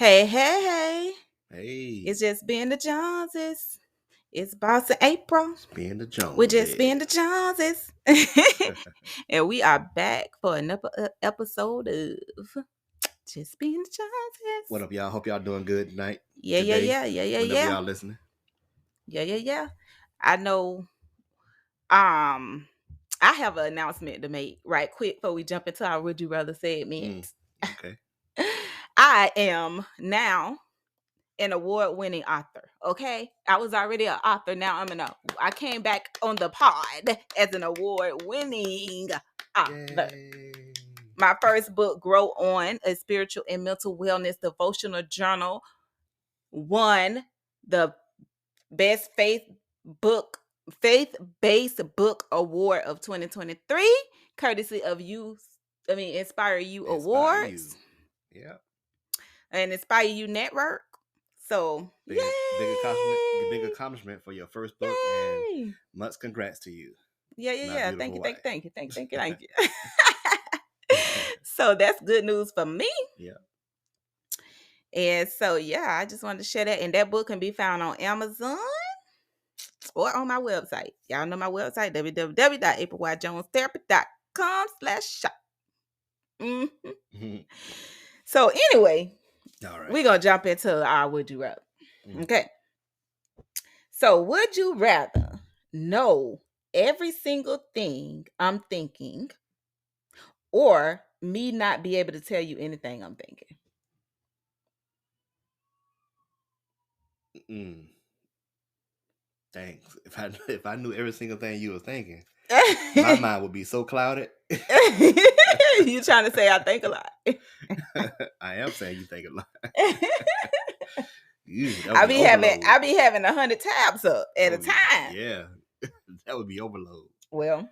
Hey, hey, hey. Hey, It's just being the Joneses. It's Boss and April. being the We're just being the Joneses. Joneses. And we are back for another episode of Just Being the What Joneses. up, y'all? Hope y'all doing good tonight, Yeah, yeah, today, yeah, yeah, yeah, whenever yeah. y'all listening. Yeah, yeah, yeah. I know um I have an announcement to make right quick before we jump into our Would You Rather segment. Mm, okay. I am now an award-winning author. Okay, I was already an author. Now I came back on the pod as an award-winning author. Yay. My first book, Grow On, a spiritual and mental wellness devotional journal, won the best faith-based book award of 2023, courtesy of Inspire You Inspire you. Awards Yeah. and Inspire You Network. So, Big yay! accomplishment for your first book, and Yay! much congrats to you, Yeah, yeah, my yeah. Thank beautiful you, wife. thank you, thank you, thank you, thank you, thank you. So that's good news for me. Yeah. And so, yeah, I just wanted to share that. And that book can be found on Amazon or on my website. Y'all know my website, www.apriljonesTherapy.com/shop. Mhm. So, anyway, All right. we're going to jump into our Would You Rather. Mm. Okay. So, would you rather know every single thing I'm thinking or me not be able to tell you anything I'm thinking? Mm. Thanks. If I knew every single thing you was thinking, my mind would be so clouded. You trying to say I think a lot? I am saying you think a lot. That would I be be having overload. I be having 100 tabs up at a time. Yeah, that would be overload. Well,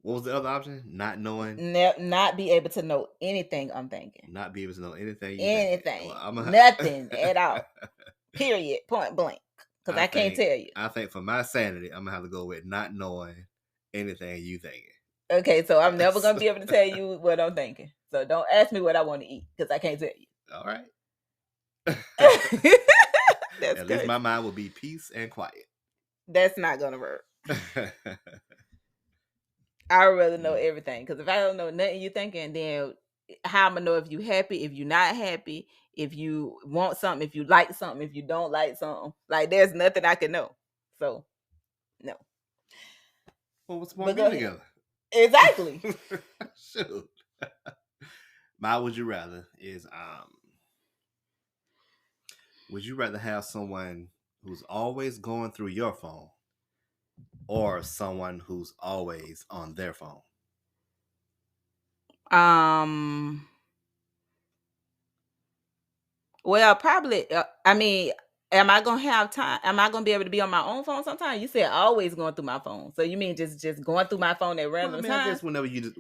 What was the other option? Not knowing, not be able to know anything I'm thinking. not be able to know anything you thinking. Well, Anything, I'm nothing at all. Period. Point blank. Because I can't tell you. I think for my sanity, I'm gonna have to go with not knowing anything you thinking. Okay, so I'm never gonna be able to tell you what I'm thinking. So don't ask me what I want to eat because I can't tell you. All right. That's At good. least my mind will be peace and quiet. That's not gonna work. I would rather know everything because if I don't know nothing you thinking, then how I'm gonna know if you happy, if you're not happy, if you want something, if you like something, if you don't like something. Like there's nothing I can know. So no. Well, what's the But point go of being ahead. together? Exactly. Shoot. My would you rather is would you rather have someone who's always going through your phone or someone who's always on their phone? Well, probably. Am I gonna have time? Am I gonna be able to be on my own phone sometime? You said always going through my phone, so you mean just going through my phone at Well, I random mean, I times? guess whenever you just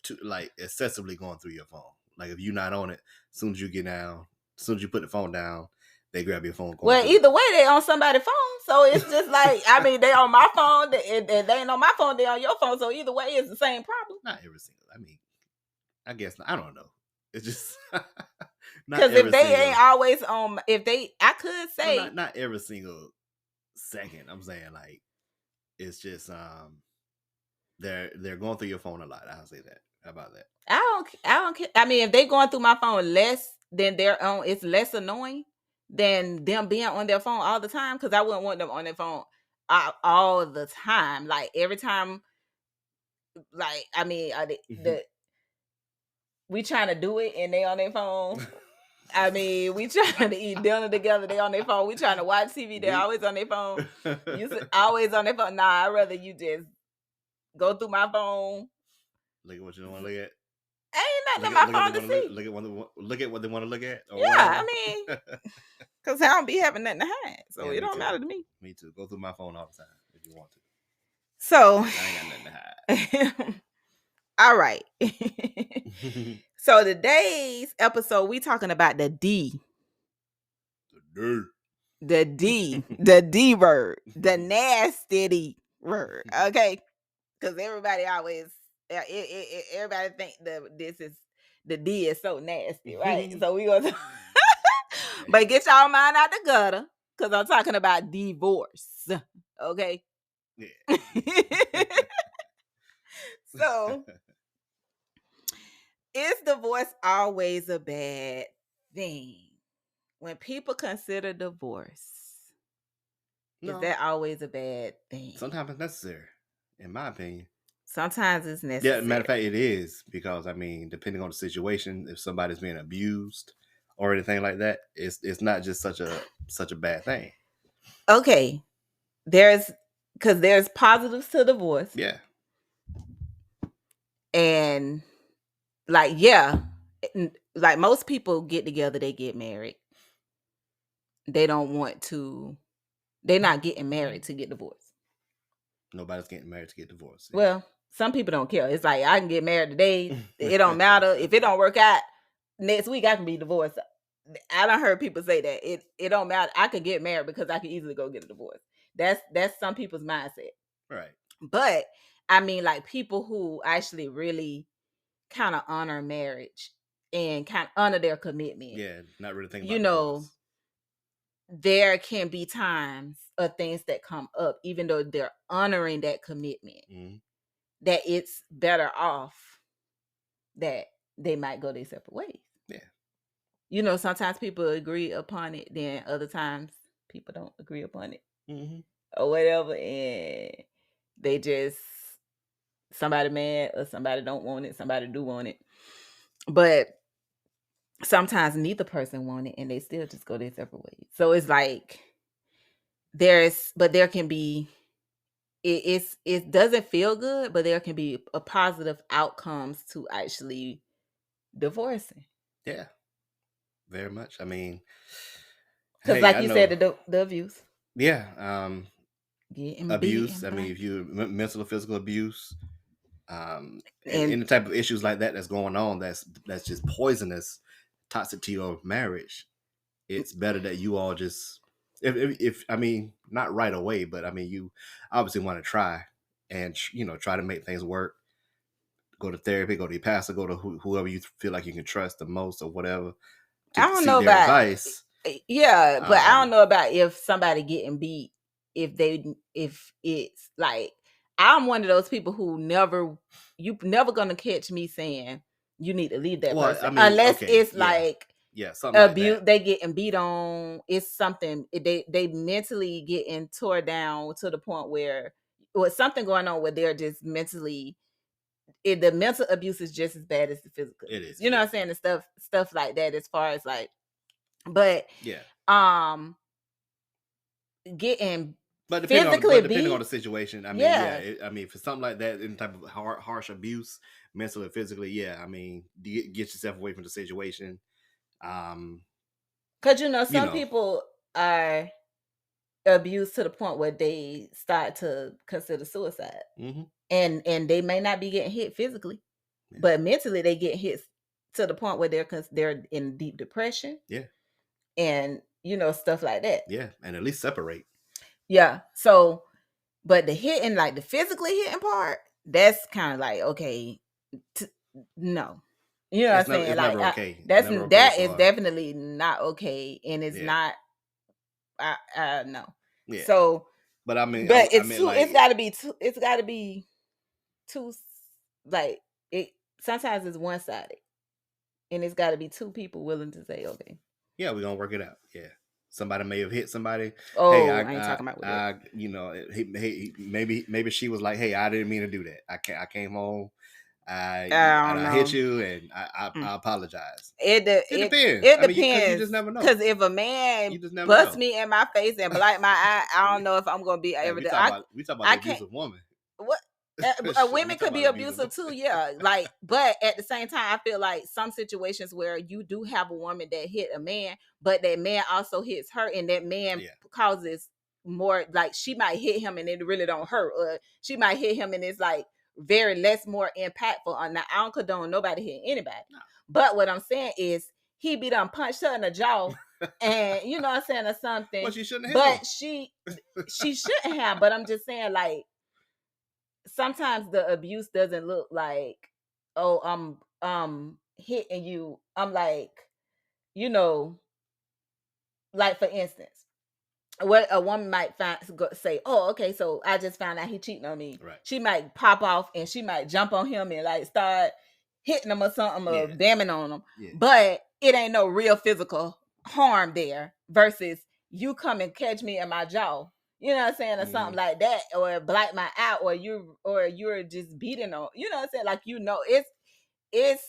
to like excessively going through your phone. Like if you're not on it, as soon as you get down, as soon as you put the phone down, they grab your phone. Well, either way, they on somebody's phone, so it's just like they on my phone. They ain't on my phone. They on your phone. So either way, it's the same problem. Not every single. I mean, I guess I don't know. It's just because if they ain't always on, I could say not every single second. I'm saying like it's just they're going through your phone a lot. I'll say that. How about that? I don't care. I mean, if they going through my phone less than their own, it's less annoying than them being on their phone all the time. Because I wouldn't want them on their phone all the time. Like every time, like we trying to do it and they on their phone. I mean, we trying to eat dinner together. They on their phone. We trying to watch TV. They're always on their phone. Always on their phone. Nah, I'd rather you just go through my phone. Look at what you don't want to look at. Ain't nothing on my phone to see. Look at what they want to look at. Or yeah, whatever. I mean, because I don't be having nothing to hide, so it don't matter to me. Me too. Go through my phone all the time if you want to. So I ain't got nothing to hide. All right. So today's episode, we talking about the D. The D. The D word. The nasty D word. Okay. Because everybody always, everybody think this is the D is so nasty, right? So we gonna but get y'all mind out the gutter, because I'm talking about divorce. Okay. Yeah. So is divorce always a bad thing? When people consider divorce, is No, that always a bad thing? sometimes it's necessary, in my opinion. Sometimes it's Yeah, necessary. matter of fact, it is, because I mean, depending on the situation, if somebody's being abused or anything like that, it's not just such a bad thing. Okay. Because there's positives to divorce. Yeah. And like, yeah, like most people get together, they get married. They don't want to, they're not getting married to get divorced. Nobody's getting married to get divorced. Yeah. Well, some people don't care. It's like, I can get married today. It don't matter. If it don't work out next week, I can be divorced. I done heard people say that. It don't matter. I could get married because I can easily go get a divorce. That's some people's mindset. Right. But I mean, like, people who actually really kind of honor marriage and kind of honor their commitment. Yeah, not really thinking You about know, divorce. there can be times of things that come up, even though they're honoring that commitment, that it's better off that they might go their separate ways. Yeah. You know, sometimes people agree upon it, then other times people don't agree upon it, or whatever, and they just, somebody mad or somebody don't want it, somebody do want it, but sometimes neither person want it and they still just go their separate ways. So it's like there can be, it doesn't feel good, but there can be a positive outcomes to actually divorcing. Yeah. Very much. I mean, because hey, like I you know, said, the abuse, yeah, getting abuse. beaten I mean, by, if you mental or physical abuse, and any type of issues like that that's going on, that's just poisonous, toxic to your marriage. It's better that you all just, if I mean, not right away, but I mean, you obviously want to try and try to make things work. Go to therapy, go to your pastor, go to whoever you feel like you can trust the most or whatever, I to don't seek know their about, advice. yeah, but I don't know about if somebody getting beat, if it's like, I'm one of those people who you never gonna catch me saying you need to leave that person, I mean, unless okay, it's yeah, like something like abuse, that. they getting beat on, it's something, they mentally getting tore down to the point where, or something going on where they're just mentally, the mental abuse is just as bad as the physical It abuse. is, You know yeah, what I'm saying? And stuff like that, as far as like, but yeah. Getting But physically depending on the beat, situation, I mean, yeah. I mean, for something like that, in type of harsh abuse, mentally, physically, yeah. I mean, get yourself away from the situation. Because some people are abused to the point where they start to consider suicide, and they may not be getting hit physically, but mentally they get hit to the point where they're in deep depression, and stuff like that. Yeah, and at least separate. Yeah. So, but the hitting, like the physically hitting part, that's kind of like, okay, no. You know what I'm saying? It's Like, never okay. that is definitely not okay, and it's not. No. Yeah. So, but I mean, but I mean, like, it's got to be two. It's got to be two. Like, it. Sometimes it's one sided, and it's got to be two people willing to say, okay, yeah, we're gonna work it out. Yeah. Somebody may have hit somebody. Oh, hey, I ain't talking about with that. Hey, maybe she was like, hey, I didn't mean to do that. I came home. I hit you, and I apologize. It depends. It depends. Because you just never know. Because if a man busts me in my face and blight my eye, I don't know if I'm gonna be able to. We talk about the abusive woman. What? Women could be abusive too, yeah. Like, but at the same time, I feel like some situations where you do have a woman that hit a man, but that man also hits her, and that man causes more. Like, she might hit him and it really don't hurt, or she might hit him and it's like very less more impactful. Now, I don't condone nobody hitting anybody, but what I'm saying is he be done punched her in the jaw, and you know what I'm saying, or something. Well, she shouldn't have. But she shouldn't have. But I'm just saying, like, sometimes the abuse doesn't look like, oh, hitting you, I'm like, you know, like for instance, what a woman might say, oh, okay, so I just found out he cheating on me. Right. She might pop off and she might jump on him and like start hitting him or something or Yeah. damming on him. Yeah. But it ain't no real physical harm there versus you come and catch me in my jaw. You know what I'm saying? Or something like that, or blight my eye, or you're just beating on, you know what I'm saying? Like, it's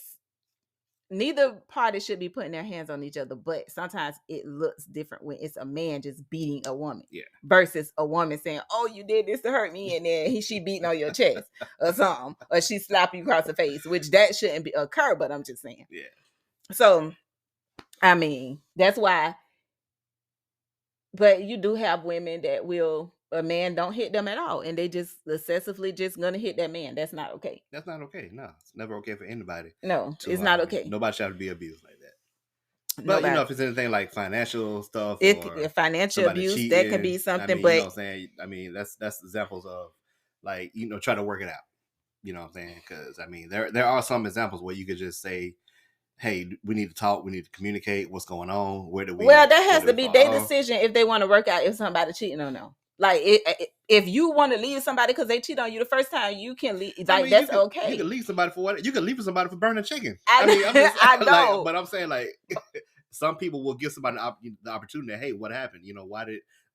neither party should be putting their hands on each other, but sometimes it looks different when it's a man just beating a woman versus a woman saying, oh, you did this to hurt me, and then she beating on your chest or something, or she slap you across the face, which that shouldn't occur, but I'm just saying. Yeah. So, I mean, that's why, but you do have women that a man don't hit them at all, and they just excessively just gonna hit that man. That's not okay. That's not okay. No, it's never okay for anybody. No, it's not okay. Nobody should have to be abused like that. But if it's anything like financial stuff, or financial abuse, cheating, that can be something. You but know what I'm saying, I mean, that's examples of, like, try to work it out. You know what I'm saying? Because I mean, there are some examples where you could just say, hey, we need to talk, we need to communicate what's going on, where do we. Well, that has to be their decision if they want to work out if somebody cheating on them. Like, if you want to leave somebody because they cheat on you the first time, you can leave. Like, that's okay. You can leave somebody for what? You can leave somebody for burning chicken. I know. Like, but I'm saying, like, some people will give somebody the opportunity. Hey, what happened?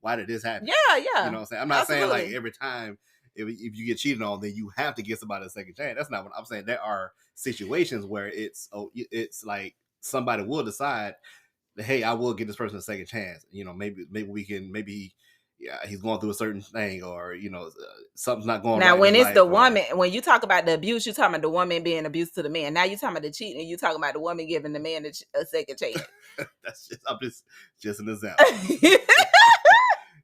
Why did this happen? Yeah. You know what I'm saying? I'm not saying like every time if you get cheated on, then you have to give somebody a second chance. That's not what I'm saying. There are situations where it's like somebody will decide, hey, I will give this person a second chance. Maybe we can he's going through a certain thing, or something's not going now right. When it's the woman, when you talk about the abuse, you're talking about the woman being abused to the man. Now you're talking about the cheating, and you're talking about the woman giving the man a second chance. I'm just an example.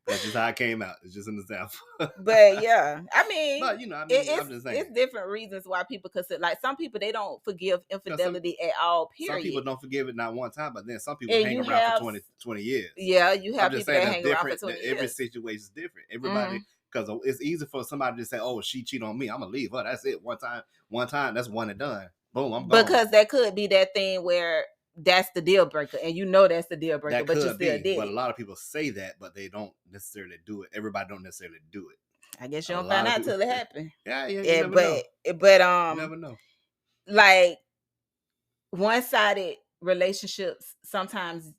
That's just how it came out. It's just an example. But yeah, I mean, but I'm just saying, it's different reasons why people consider. Like, some people, they don't forgive infidelity at all. Period. Some people don't forgive it not one time, but then some people hang around for 20 years. Yeah, you have people that hang around for 20 years. Every situation is different. Everybody, because it's easy for somebody to say, "Oh, she cheated on me. I'm gonna leave her. That's it. One time. That's one and done. Boom, I'm gone." Because that could be that thing where that's the deal breaker, and that's the deal breaker, but you still did. But a lot of people say that, but they don't necessarily do it. Everybody don't necessarily do it. I guess you don't find out till it happens. Yeah. But you never know. Like, one-sided relationships, sometimes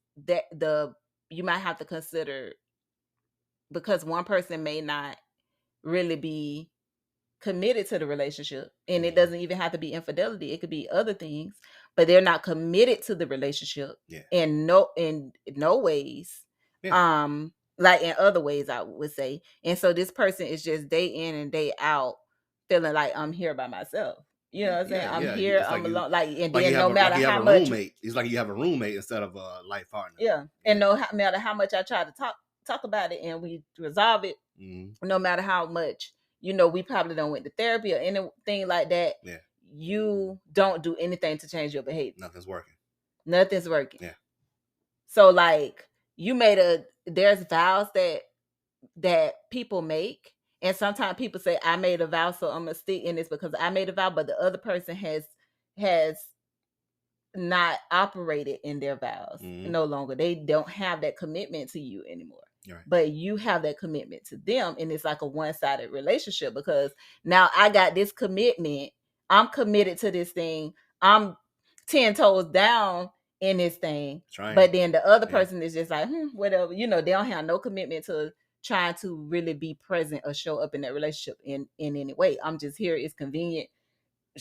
you might have to consider, because one person may not really be committed to the relationship, and it doesn't even have to be infidelity. It could be other things, but they're not committed to the relationship in no ways. Like in other ways, I would say. And so this person is just day in and day out feeling like, I'm here by myself. You know what I'm saying? I'm here, I'm alone. Like, and then no matter how much, it's like you have a roommate instead of a life partner. Yeah. And no matter how much I try to talk about it and we resolve it, no matter how much, we probably don't went to therapy or anything like that. Yeah. You don't do anything to change your behavior. Nothing's working. Yeah. So, like, there's vows that people make, and sometimes people say, I made a vow, so I'm gonna stick in this because I made a vow, but the other person has not operated in their vows no longer. They don't have that commitment to you anymore. Right. But you have that commitment to them, and it's like a one-sided relationship, because now I got this commitment. I'm committed to this thing. I'm 10 toes down in this thing. But then the other person is just like, whatever. They don't have no commitment to trying to really be present or show up in that relationship in any way. I'm just here. It's convenient.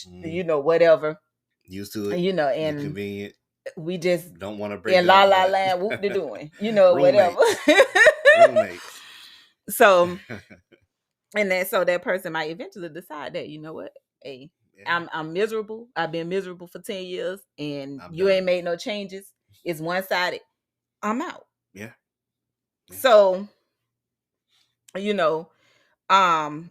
Whatever. Used to it. And convenient. We just don't want to break in la la land. Whoop de doing. Whatever. Roommate. So, and then so that person might eventually decide that, you know what, hey, I'm miserable. I've been miserable for 10 years, and you ain't made no changes. It's one-sided. I'm out. Yeah. So, and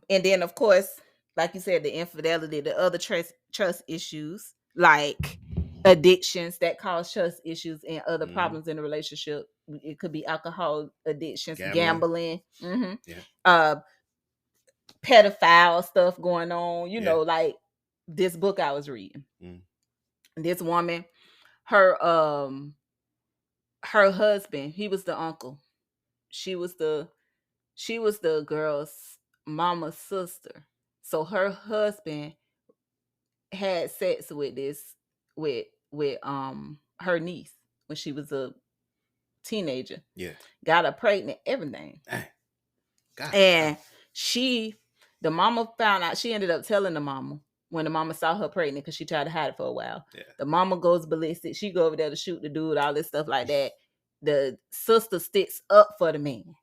then of course, like you said, the infidelity, the other trust issues, like addictions that cause trust issues and other problems in the relationship. It could be alcohol addictions, gambling, pedophile stuff going on. Like this book I was reading. This woman, her her husband, he was the uncle. She was the girl's mama's sister. So her husband had sex with her niece when she was a teenager. Yeah. Got her pregnant, everything. God. And the mama found out. She ended up telling the mama when the mama saw her pregnant, because she tried to hide it for a while. Yeah. The mama goes ballistic. She go over there to shoot the dude, all this stuff like that. The sister sticks up for the man.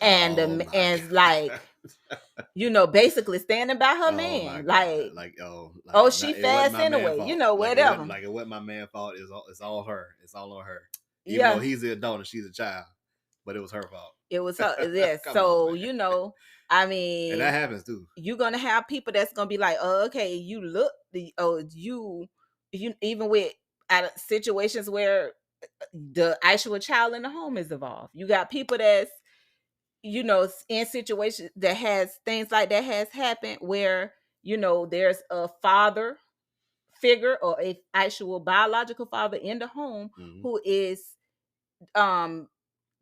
And like, you know, basically standing by her man. She fast anyway, you know, whatever. It wasn't my man's fault. It's all her. It's all on her. Even though he's the adult and she's a child, but it was her fault. It was her. Yes. So on, you know, I mean, and that happens too. You're gonna have people that's gonna be like, oh, okay, you look you even with situations where the actual child in the home is involved. You got people that's, you know, in situations that has things like that has happened where, you know, there's a father figure or a actual biological father in the home who is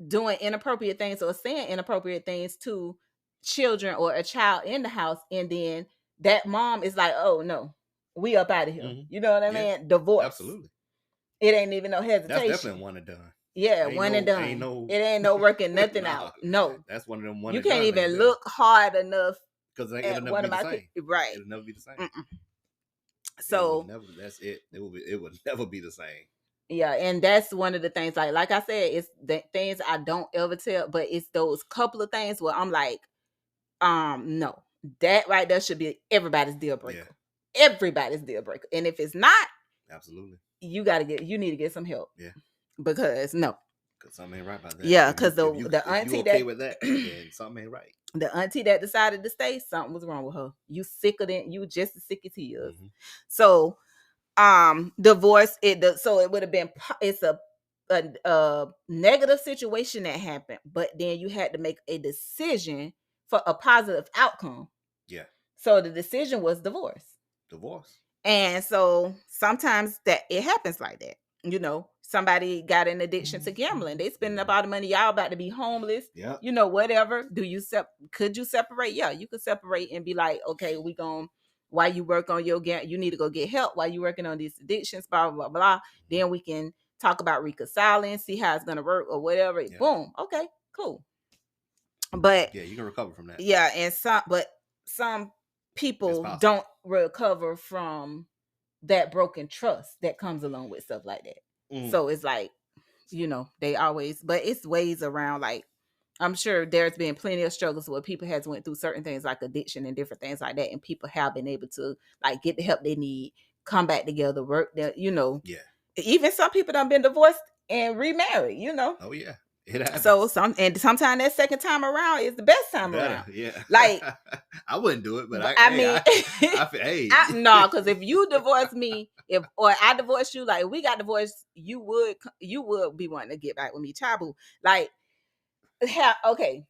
doing inappropriate things or saying inappropriate things to children or a child in the house, and then that mom is like, oh no, we up out of here. You know what I mean? Divorce. Absolutely. It ain't even no hesitation. That's definitely one and done. Yeah, one and done. It ain't no working nothing out. No. That's one of them one you and done. You can't even look hard enough. Because it'll never be the same. Right. It'll never be the same. So that's it. It would never be the same. Yeah, and that's one of the things. Like I said, it's the things I don't ever tell, but it's those couple of things where I'm like, no, that right there should be everybody's deal breaker. Yeah. Everybody's deal breaker. And if it's not, absolutely, you need to get some help. Yeah, because something ain't right about that. Yeah, because the auntie okay with that, then something ain't right. The auntie that decided to stay, something was wrong with her. You just as sick as he is. So divorce so it would have been, it's a negative situation that happened, but then you had to make a decision for a positive outcome. Yeah. So the decision was divorce. And so sometimes that it happens like that. You know, somebody got an addiction to gambling. They spending up all the money. Y'all about to be homeless. Yeah. You know, whatever. Could you separate? Yeah, you could separate and be like, okay, while you work on your you need to go get help while you're working on these addictions, blah, blah, blah, blah. Then we can talk about reconciling, see how it's going to work or whatever. Yeah. Boom. Okay, cool. But yeah, you can recover from that. Yeah. And some people don't recover from that broken trust that comes along with stuff like that. So it's like, you know, they always, but it's ways around. Like, I'm sure there's been plenty of struggles where people has went through certain things like addiction and different things like that, and people have been able to like get the help they need, come back together, work there, you know. Yeah. Even some people done been divorced and remarried, you know. Oh yeah. It happens. So sometimes that second time around is the best time around. Yeah. Like I wouldn't do it, but no, because if you divorce me, or I divorce you, like we got divorced, you would be wanting to get back with me, taboo. Like, okay.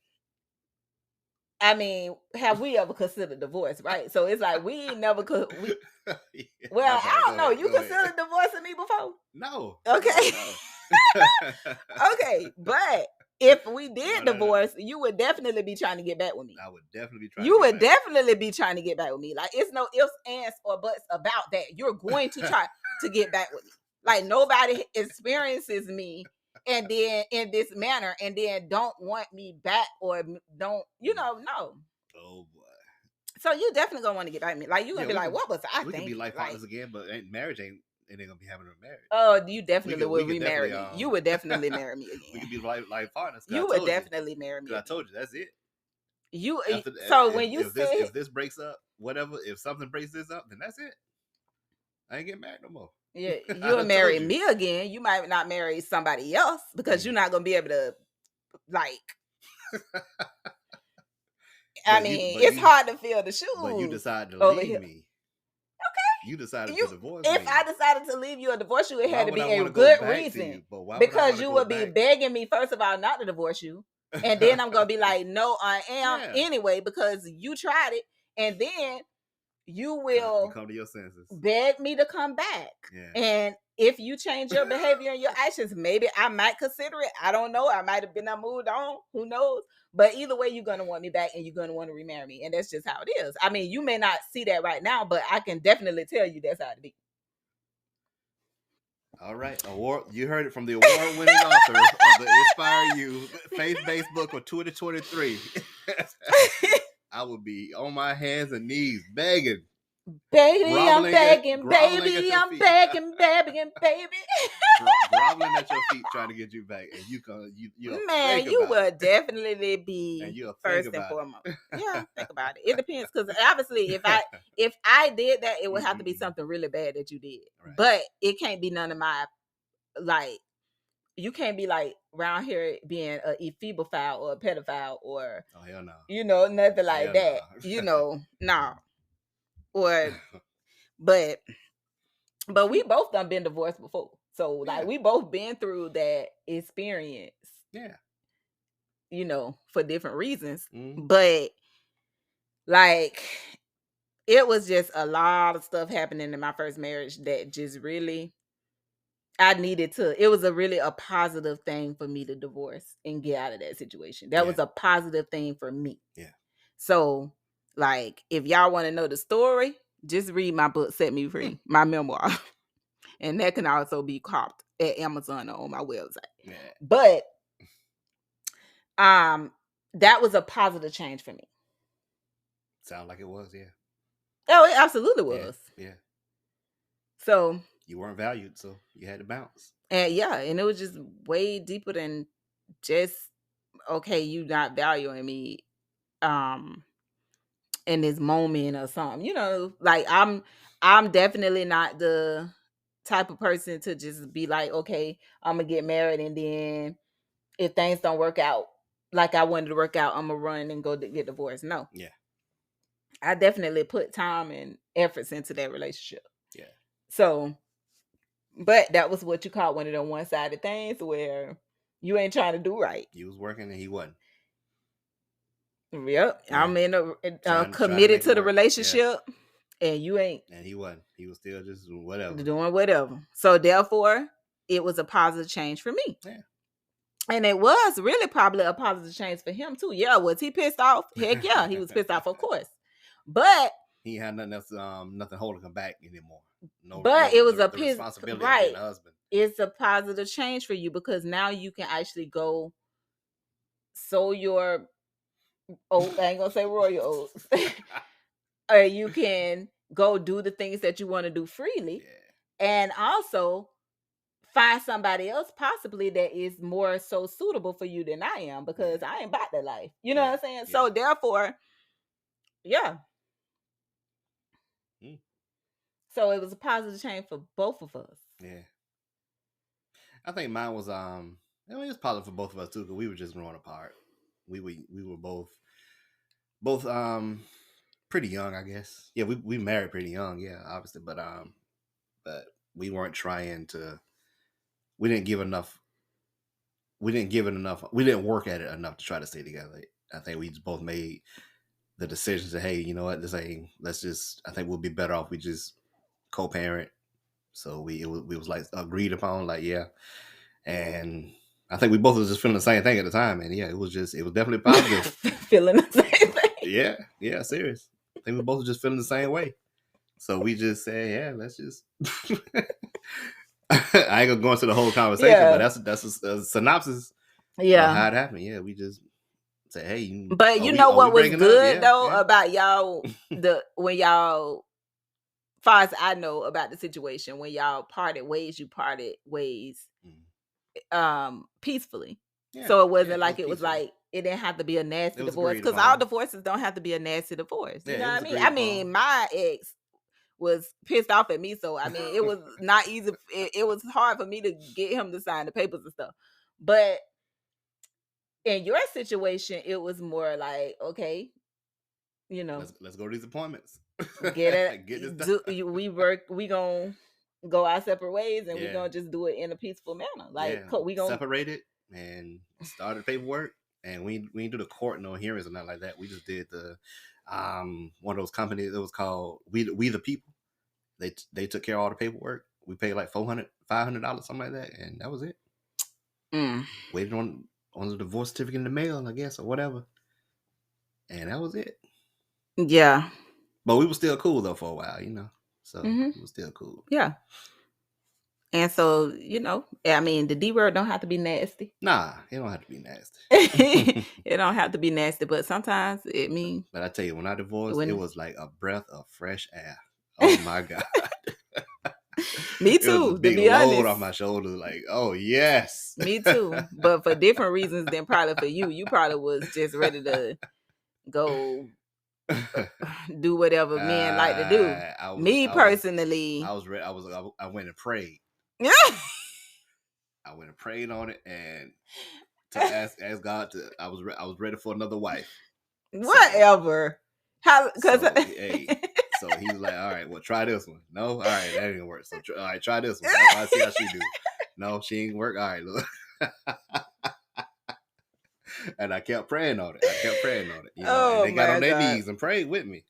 I mean, have we ever considered divorce, right? So it's like we never could. Well, I don't know. You considered divorcing me before? No. Okay. No. Okay, but if we did divorce, you would definitely be trying to get back with me. I would definitely be trying. You would definitely be trying to get back with me. Like, it's no ifs, ands, or buts about that. You're going to try to get back with me. Like, nobody experiences me and then in this manner and then don't want me back or don't, you know, no. Oh boy. So you definitely gonna want to get back with me. Like, you gonna be like, what was I thinking? We could be life partners again, but marriage ain't gonna be having a marriage. Oh, you definitely would remarry me. You would definitely marry me again. We could be life partners. You would definitely marry me. I told you that's it. If this breaks up, whatever, if something breaks this up, then that's it. I ain't getting married no more. Yeah, you'll marry me again. You might not marry somebody else because you're not gonna be able to, like. It's hard to feel the shoes. But you decided to leave me. Okay. You decided to divorce me. If I decided to leave you or divorce you, it had to be a good reason. Because you would be begging me, first of all, not to divorce you. And then I'm going to be like, no, I am anyway, because you tried it. And then you You will come to your senses. beg me to come back. Yeah. And if you change your behavior and your actions, maybe I might consider it. I don't know. I might have been moved on. Who knows? But either way, you're gonna want me back and you're gonna want to remarry me. And that's just how it is. I mean, you may not see that right now, but I can definitely tell you that's how it be. All right, award. You heard it from the award-winning author of the Inspire You faith-based book of 2023. I would be on my hands and knees begging. Baby, I'm Groveling begging, at- groveling at baby, your I'm feet. begging, baby. Groveling at your feet trying to get you back, and you'll Man, think you about will it. definitely And be you'll think first and about it. foremost. Yeah, think about it. It depends because obviously, if I did that, it would have to be something really bad that you did. Right. But it can't be none of my like. You can't be like around here being a ephebophile or a pedophile or Oh hell no. you know nothing like Hell that. no. You know, no. Or but we both done been divorced before. So like Yeah. we both been through that experience, Yeah. you know, for different reasons. Mhm. But like it was just a lot of stuff happening in my first marriage that just really I needed to. It was a positive thing for me to divorce and get out of that situation. That was Yeah. a positive thing for me. Yeah. So, like, if y'all want to know the story, just read my book, Set Me Free, my memoir. And that can also be copped at Amazon or on my website. Yeah. But that was a positive change for me. Sound like it was, yeah. Oh, it absolutely was. Yeah. So You weren't valued, so you had to bounce. and it was just way deeper than just okay, you not valuing me in this moment or something. You know, like I'm definitely not the type of person to just be like, okay, I'm gonna get married and then if things don't work out like I wanted to work out, I'm gonna run and go get divorced. No. Yeah. I definitely put time and efforts into that relationship. Yeah. So, but that was what you call one of the one-sided things where you ain't trying to do right. You was working and he wasn't. Yep. Yeah. I'm in Trying to committed make to it the work. relationship and you ain't. And he wasn't. He was still just doing whatever. Doing whatever. So therefore, it was a positive change for me. Yeah. And it was really probably a positive change for him too. Yeah, was he pissed off? Heck yeah, he was pissed off, of course. But he had nothing else, nothing holding him back anymore. It was the responsibility right. of being a husband. It's a positive change for you because now you can actually go sow your oats. I ain't gonna say royal oats. Or you can go do the things that you want to do freely, and also find somebody else possibly that is more so suitable for you than I am because I ain't about that life. You know what I'm saying? So therefore, yeah. So it was a positive change for both of us. Yeah. I think mine was it was positive for both of us too because we were just growing apart. We were both pretty young, I guess. Yeah, we married pretty young, yeah, obviously, but we weren't trying to. We didn't give it enough. We didn't work at it enough to try to stay together. I think we just both made the decision to, hey, you know what, this ain't. I think we'll be better off. We just co-parent. So we was like agreed upon, like yeah, and I think we both was just feeling the same thing at the time, and yeah, it was definitely positive. Feeling the same thing. Yeah, serious. I think we both were just feeling the same way. So we just said, yeah, let's just. I ain't gonna go into the whole conversation, but that's a synopsis. Yeah, of how it happened. Yeah, we just say, hey. But you know what was good though about y'all when y'all, far as I know about the situation, when y'all parted ways, you parted ways peacefully. Yeah, so it wasn't like it was like it didn't have to be a nasty divorce because all divorces don't have to be a nasty divorce. You know what I mean? I mean, my ex was pissed off at me, so I mean, it was not easy. It was hard for me to get him to sign the papers and stuff. But in your situation, it was more like, okay, you know, let's go to these appointments. Get it. Get this we gonna go our separate ways, and we gonna just do it in a peaceful manner. Like we gonna separate it and started paperwork. And we didn't do the court no hearings or nothing like that. We just did one of those companies that was called We the People. They took care of all the paperwork. We paid like $500, something like that, and that was it. Waited on the divorce certificate in the mail, I guess, or whatever, and that was it. Yeah. But we were still cool though for a while, you know. So Mhm. it was still cool. Yeah. And so, you know, I mean, the D word don't have to be nasty. Nah, it don't have to be nasty. It don't have to be nasty, but sometimes it means. But I tell you, when I divorced, it When was like a breath of fresh air. Oh my God. me It was a too, to big be load honest. off my shoulders. Like, oh yes. Me too, but for different reasons than probably for you. You probably was just ready to go do whatever men like to do. Me personally, I was ready. I went and prayed. I went and prayed on it and to ask God to. I was ready for another wife. whatever. Hey, so he was like, "All right, well, try this one. No, all right, that ain't gonna work. So, all right, try this one. I see how she do. No, she ain't work. All right, look." And I kept praying on it. You know, and they got on their knees and prayed with me.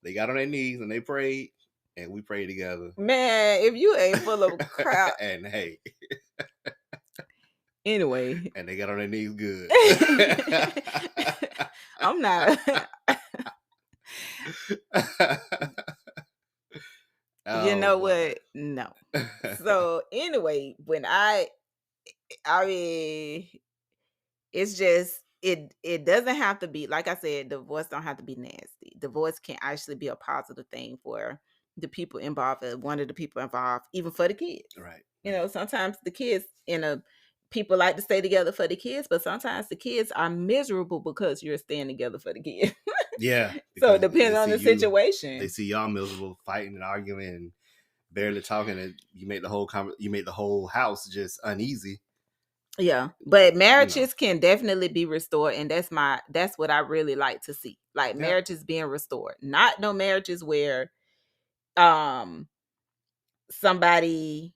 They got on their knees and they prayed, and we prayed together. Man, if you ain't full of crap. And hey. Anyway. And they got on their knees good. I'm not. You know what? No. So anyway, when I mean, it's just it doesn't have to be, like I said, divorce don't have to be nasty. Divorce can actually be a positive thing for the people involved, one of the people involved, even for the kids. Right. You know, sometimes the kids people like to stay together for the kids, but sometimes the kids are miserable because you're staying together for the kids. Yeah. So it depends on the situation. They see y'all miserable, fighting and arguing and barely talking, and you make the whole house just uneasy. Yeah, but marriages can definitely be restored, and that's what I really like to see. Like marriages being restored, not no marriages where somebody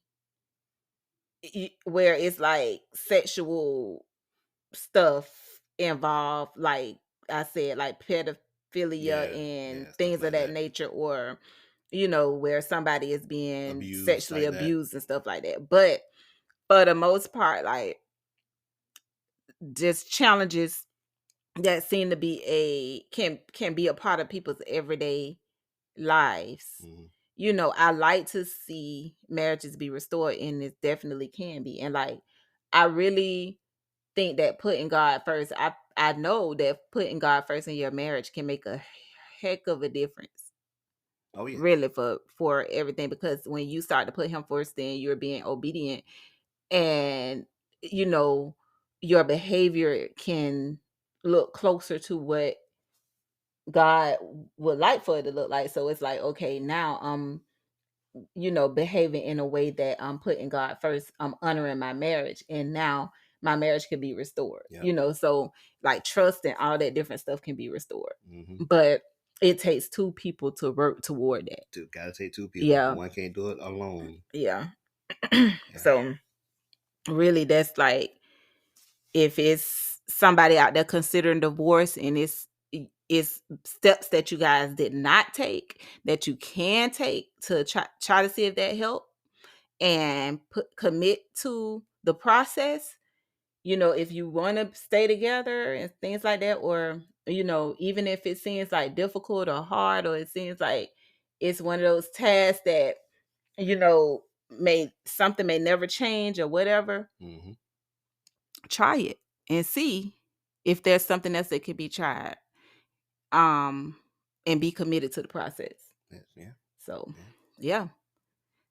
where it's like sexual stuff involved, like I said, like pedophilia and things of that nature, or you know, where somebody is being sexually abused and stuff like that. But for the most part, like just challenges that seem to be can be a part of people's everyday lives. Mm-hmm. You know, I like to see marriages be restored, and it definitely can be. And like, I really think that putting God first, I know that putting God first in your marriage can make a heck of a difference. Oh yeah. Really for everything, because when you start to put him first, then you're being obedient, and you know, your behavior can look closer to what God would like for it to look like. So it's like, okay, now you know, behaving in a way that I'm putting God first, I'm honoring my marriage, and now my marriage can be restored. Yep. You know, so like trust and all that different stuff can be restored. Mm-hmm. But it takes two people to work toward that. Gotta take two people. Yeah. One can't do it alone. Yeah. So really, that's like, if it's somebody out there considering divorce and it's steps that you guys did not take that you can take to try to see if that help, and commit to the process. You know, if you want to stay together and things like that, or you know, even if it seems like difficult or hard, or it seems like it's one of those tasks that, you know, may never change or whatever, try it and see if there's something else that could be tried, and be committed to the process. Yeah. So yeah.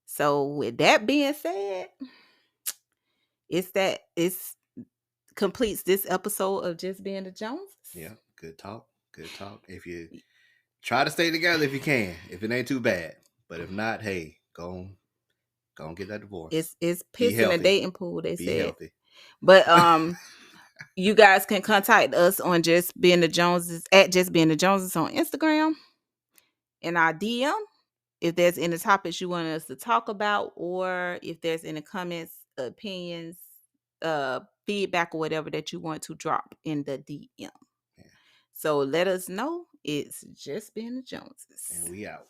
So with that being said, it's completes this episode of Just Being the Joneses. Yeah, good talk. If you try to stay together, if you can, if it ain't too bad, but if not, hey, go on, get that divorce. It's piss in a dating pool, they said. Healthy. But you guys can contact us on Just Being the Joneses at Just Being the Joneses on Instagram, in our DM, if there's any topics you want us to talk about, or if there's any comments, opinions, feedback, or whatever that you want to drop in the DM. So let us know, It's just been the And Joneses. we out.